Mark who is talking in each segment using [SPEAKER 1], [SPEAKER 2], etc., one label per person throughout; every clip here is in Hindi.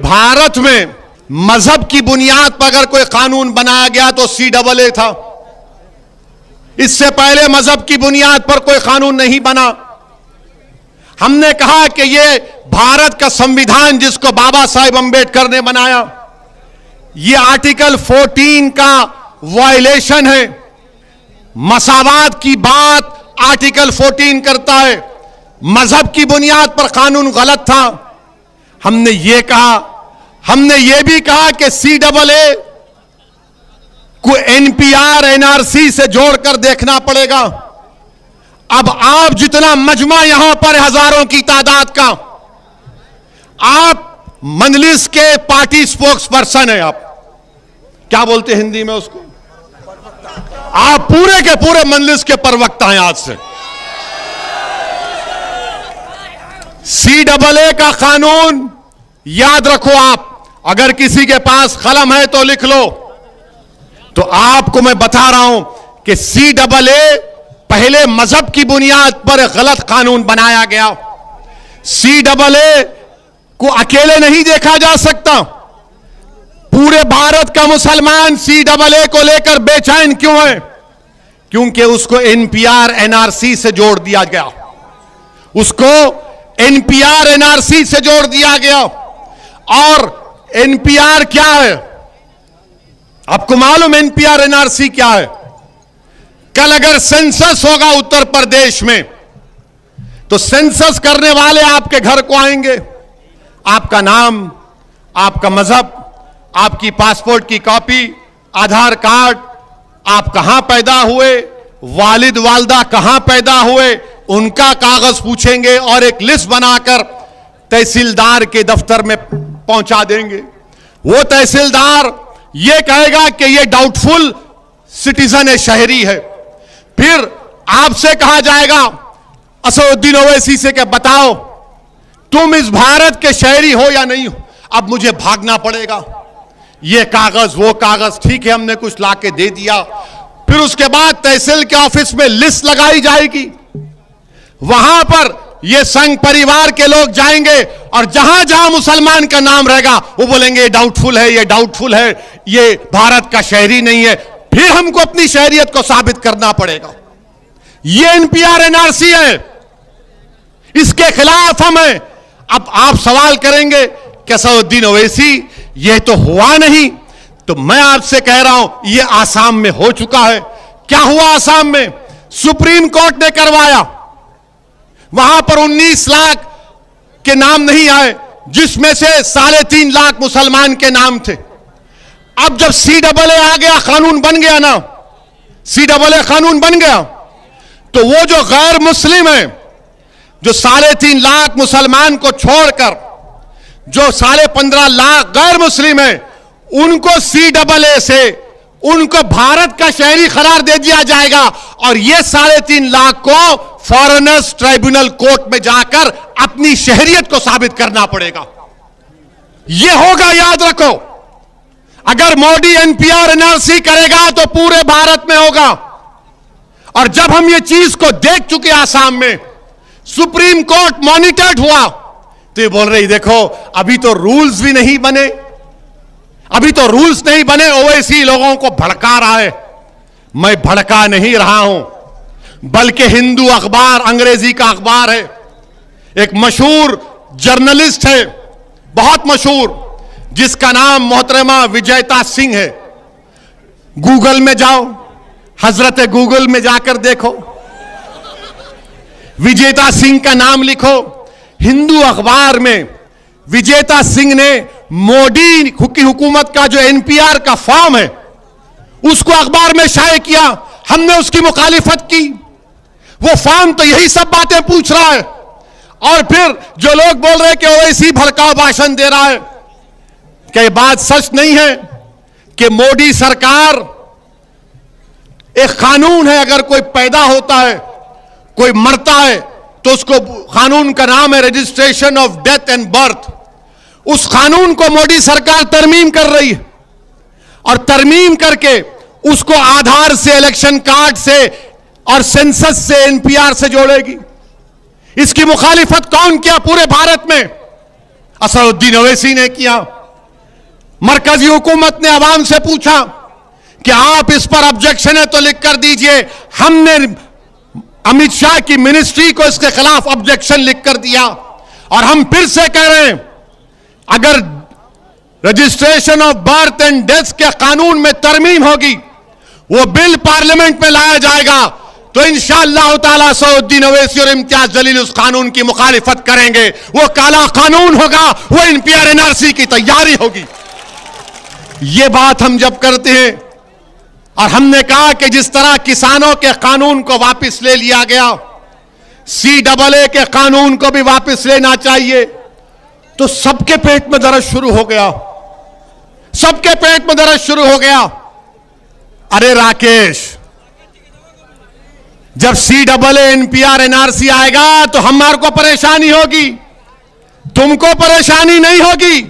[SPEAKER 1] भारत में मजहब की बुनियाद पर अगर कोई कानून बनाया गया तो CAA था। इससे पहले मजहब की बुनियाद पर कोई कानून नहीं बना। हमने कहा कि यह भारत का संविधान जिसको बाबा साहेब अंबेडकर ने बनाया, यह आर्टिकल 14 का वायलेशन है। मसावात की बात आर्टिकल 14 करता है। मजहब की बुनियाद पर कानून गलत था। हमने ये कहा, हमने ये भी कहा कि CAA को NPR NRC से जोड़कर देखना पड़ेगा। अब आप जितना मजमा यहां पर हजारों की तादाद का, आप मजलिस के पार्टी स्पोक्स पर्सन है। आप क्या बोलते हैं हिंदी में उसको? आप पूरे के पूरे मजलिस के प्रवक्ता हैं। आज से CAA का कानून याद रखो। आप अगर किसी के पास कलम है तो लिख लो। तो आपको मैं बता रहा हूं कि CAA पहले मजहब की बुनियाद पर गलत कानून बनाया गया। CAA को अकेले नहीं देखा जा सकता। पूरे भारत का मुसलमान CAA को लेकर बेचैन क्यों है? क्योंकि उसको NPR NRC से जोड़ दिया गया। उसको NPR NRC से जोड़ दिया गया। और NPR क्या है? आपको मालूम NPR NRC क्या है? कल अगर सेंसस होगा उत्तर प्रदेश में, तो सेंसस करने वाले आपके घर को आएंगे। आपका नाम, आपका मजहब, आपकी पासपोर्ट की कॉपी, आधार कार्ड, आप कहां पैदा हुए, वालिद वालदा कहां पैदा हुए, उनका कागज पूछेंगे और एक लिस्ट बनाकर तहसीलदार के दफ्तर में पहुंचा देंगे। वो तहसीलदार ये कहेगा कि ये डाउटफुल सिटीजन है, शहरी है। फिर आपसे कहा जाएगा असदुद्दीन ओवैसी से कि बताओ तुम इस भारत के शहरी हो या नहीं हो। अब मुझे भागना पड़ेगा। ये कागज, वो कागज, ठीक है हमने कुछ लाके दे दिया। फिर उसके बाद तहसील के ऑफिस में लिस्ट लगाई जाएगी। वहां पर ये संघ परिवार के लोग जाएंगे और जहां जहां मुसलमान का नाम रहेगा वो बोलेंगे ये डाउटफुल है, ये डाउटफुल है, ये भारत का शहरी नहीं है। फिर हमको अपनी शहरियत को साबित करना पड़ेगा। ये NPR NRC है, इसके खिलाफ हम हैं। अब आप सवाल करेंगे कि असदुद्दीन ओवैसी ये तो हुआ नहीं। तो मैं आपसे कह रहा हूं ये आसाम में हो चुका है। क्या हुआ आसाम में? सुप्रीम कोर्ट ने करवाया। वहां पर 19 लाख के नाम नहीं आए, जिसमें से 3.5 लाख मुसलमान के नाम थे। अब जब CAA आ गया, कानून बन गया ना, CAA कानून बन गया, तो वो जो गैर मुस्लिम है, जो 3.5 लाख मुसलमान को छोड़कर जो 15.5 लाख गैर मुस्लिम है, उनको CAA से उनको भारत का शहरी करार दे दिया जाएगा। और ये 3.5 लाख को फॉरेनर्स ट्राइब्यूनल कोर्ट में जाकर अपनी शहरियत को साबित करना पड़ेगा। यह होगा, याद रखो। अगर मोदी NPR NRC करेगा तो पूरे भारत में होगा। और जब हम ये चीज को देख चुके आसाम में, सुप्रीम कोर्ट मॉनिटर्ड हुआ, तो ये बोल रही देखो अभी तो रूल्स भी नहीं बने, अभी तो रूल्स नहीं बने। ओवैसी लोगों को भड़का रहा है। मैं भड़का नहीं रहा हूं, बल्कि हिंदू अखबार, अंग्रेजी का अखबार है, एक मशहूर जर्नलिस्ट है, बहुत मशहूर, जिसका नाम मोहतरमा विजयता सिंह है। गूगल में जाओ, हजरत गूगल में जाकर देखो, विजेता सिंह का नाम लिखो। हिंदू अखबार में विजेता सिंह ने मोदी की हुकूमत का जो NPR का फॉर्म है उसको अखबार में शाये किया। हमने उसकी मुखालिफत की। वो फॉर्म तो यही सब बातें पूछ रहा है। और फिर जो लोग बोल रहे हैं कि ओवैसी भड़काऊ भाषण दे रहा है, क्या ये बात सच नहीं है कि मोदी सरकार, एक कानून है, अगर कोई पैदा होता है, कोई मरता है, तो उसको कानून का नाम है registration of death and birth. उस कानून को मोदी सरकार तरमीम कर रही है और तरमीम करके उसको आधार से, इलेक्शन कार्ड से और सेंसस से, NPR से जोड़ेगी। इसकी मुखालिफत कौन किया पूरे भारत में? असदुद्दीन ओवैसी ने किया। मरकजी हुकूमत ने आवाम से पूछा कि आप इस पर ऑब्जेक्शन है तो लिख कर दीजिए। हमने अमित शाह की मिनिस्ट्री को इसके खिलाफ ऑब्जेक्शन लिख कर दिया और हम फिर से कह रहे हैं, अगर registration of birth and death के कानून में तरमीम होगी, वो बिल पार्लियामेंट में लाया जाएगा, तो इंशाअल्लाह ताला सऊद्दीन ओवैसी और इम्तियाज जलील उस कानून की मुखालिफत करेंगे। वो काला कानून होगा, वो एनपीआर एनआरसी की तैयारी होगी। ये बात हम जब करते हैं, और हमने कहा कि जिस तरह किसानों के कानून को वापस ले लिया गया, CAA के कानून को भी वापस लेना चाहिए, तो सबके पेट में दर्द शुरू हो गया, सबके पेट में दर्द शुरू हो गया। अरे राकेश, जब CAA एनपीआर एनआरसी आएगा तो हमारे को परेशानी होगी, तुमको परेशानी नहीं होगी,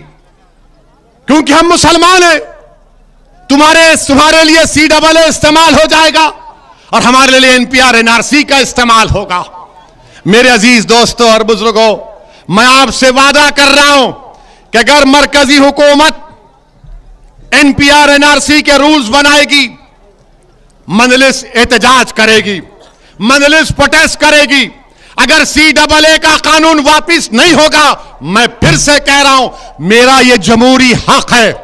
[SPEAKER 1] क्योंकि हम मुसलमान हैं। तुम्हारे लिए CAA इस्तेमाल हो जाएगा और हमारे लिए एनपीआर एनआरसी का इस्तेमाल होगा। मेरे अजीज दोस्तों और बुजुर्गों, मैं आपसे वादा कर रहा हूं कि अगर मरकजी हुकूमत एनपीआर एनआरसी के रूल्स बनाएगी, मजलिस एहतजाज करेगी, मजलिस प्रोटेस्ट करेगी। अगर CAA का कानून वापिस नहीं होगा, मैं फिर से कह रहा हूं, मेरा यह जमहूरी हक है।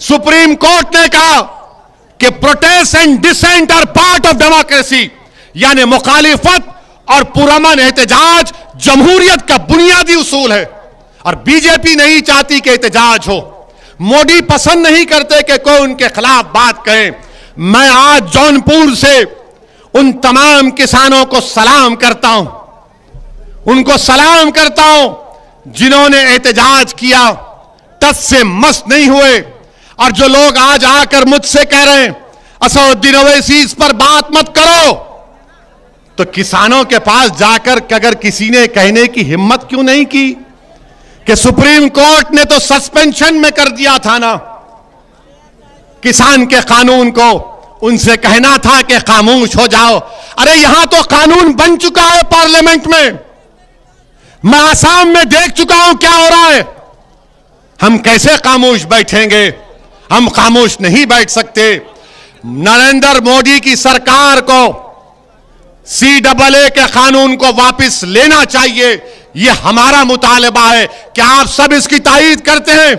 [SPEAKER 1] सुप्रीम कोर्ट ने कहा कि protest and dissent are part of democracy, यानी मुखालिफत और पुरअमन एहतजाज जमहूरियत का बुनियादी उसूल है। और बीजेपी नहीं चाहती कि एहतजाज हो, मोदी पसंद नहीं करते कि कोई उनके खिलाफ बात कहे। मैं आज जौनपुर से उन तमाम किसानों को सलाम करता हूं, उनको सलाम करता हूं जिन्होंने एहतजाज किया, टस से मस नहीं हुए। और जो लोग आज आकर मुझसे कह रहे हैं असदुद्दीन ओवैसी इस पर बात मत करो, तो किसानों के पास जाकर अगर किसी ने कहने की हिम्मत क्यों नहीं की कि सुप्रीम कोर्ट ने तो सस्पेंशन में कर दिया था ना किसान के कानून को, उनसे कहना था कि खामोश हो जाओ। अरे यहां तो कानून बन चुका है पार्लियामेंट में, मैं आसाम में देख चुका हूं क्या हो रहा है। हम कैसे खामोश बैठेंगे? हम खामोश नहीं बैठ सकते। नरेंद्र मोदी की सरकार को CAA के कानून को वापस लेना चाहिए, यह हमारा मुतालबा है। क्या आप सब इसकी तायीद करते हैं?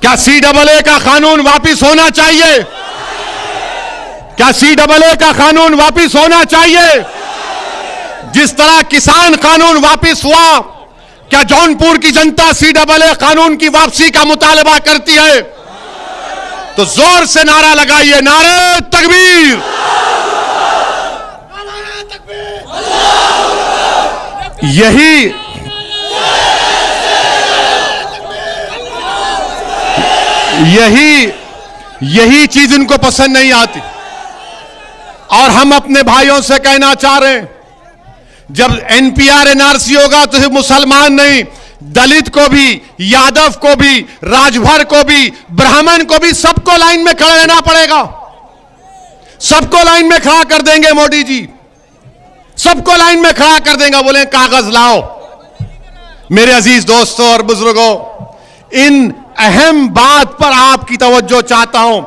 [SPEAKER 1] क्या CAA का कानून वापस होना चाहिए? क्या CAA का कानून वापस होना चाहिए? जिस तरह किसान कानून वापस हुआ, क्या जौनपुर की जनता CAA कानून की वापसी का मुतालबा करती है? तो जोर से नारा लगाइए, नारे तकबीर। यही चीज इनको पसंद नहीं आती। और हम अपने भाइयों से कहना चाह रहे हैं, जब एनपीआर एनआरसी होगा तो सिर्फ मुसलमान नहीं, दलित को भी, यादव को भी, राजभर को भी, ब्राह्मण को भी, सबको लाइन में खड़ा रहना पड़ेगा। सबको लाइन में खड़ा कर देंगे मोदी जी, सबको लाइन में खड़ा कर देंगे। बोले कागज लाओ। मेरे अजीज दोस्तों और बुजुर्गों, इन अहम बात पर आपकी तवज्जो चाहता हूं।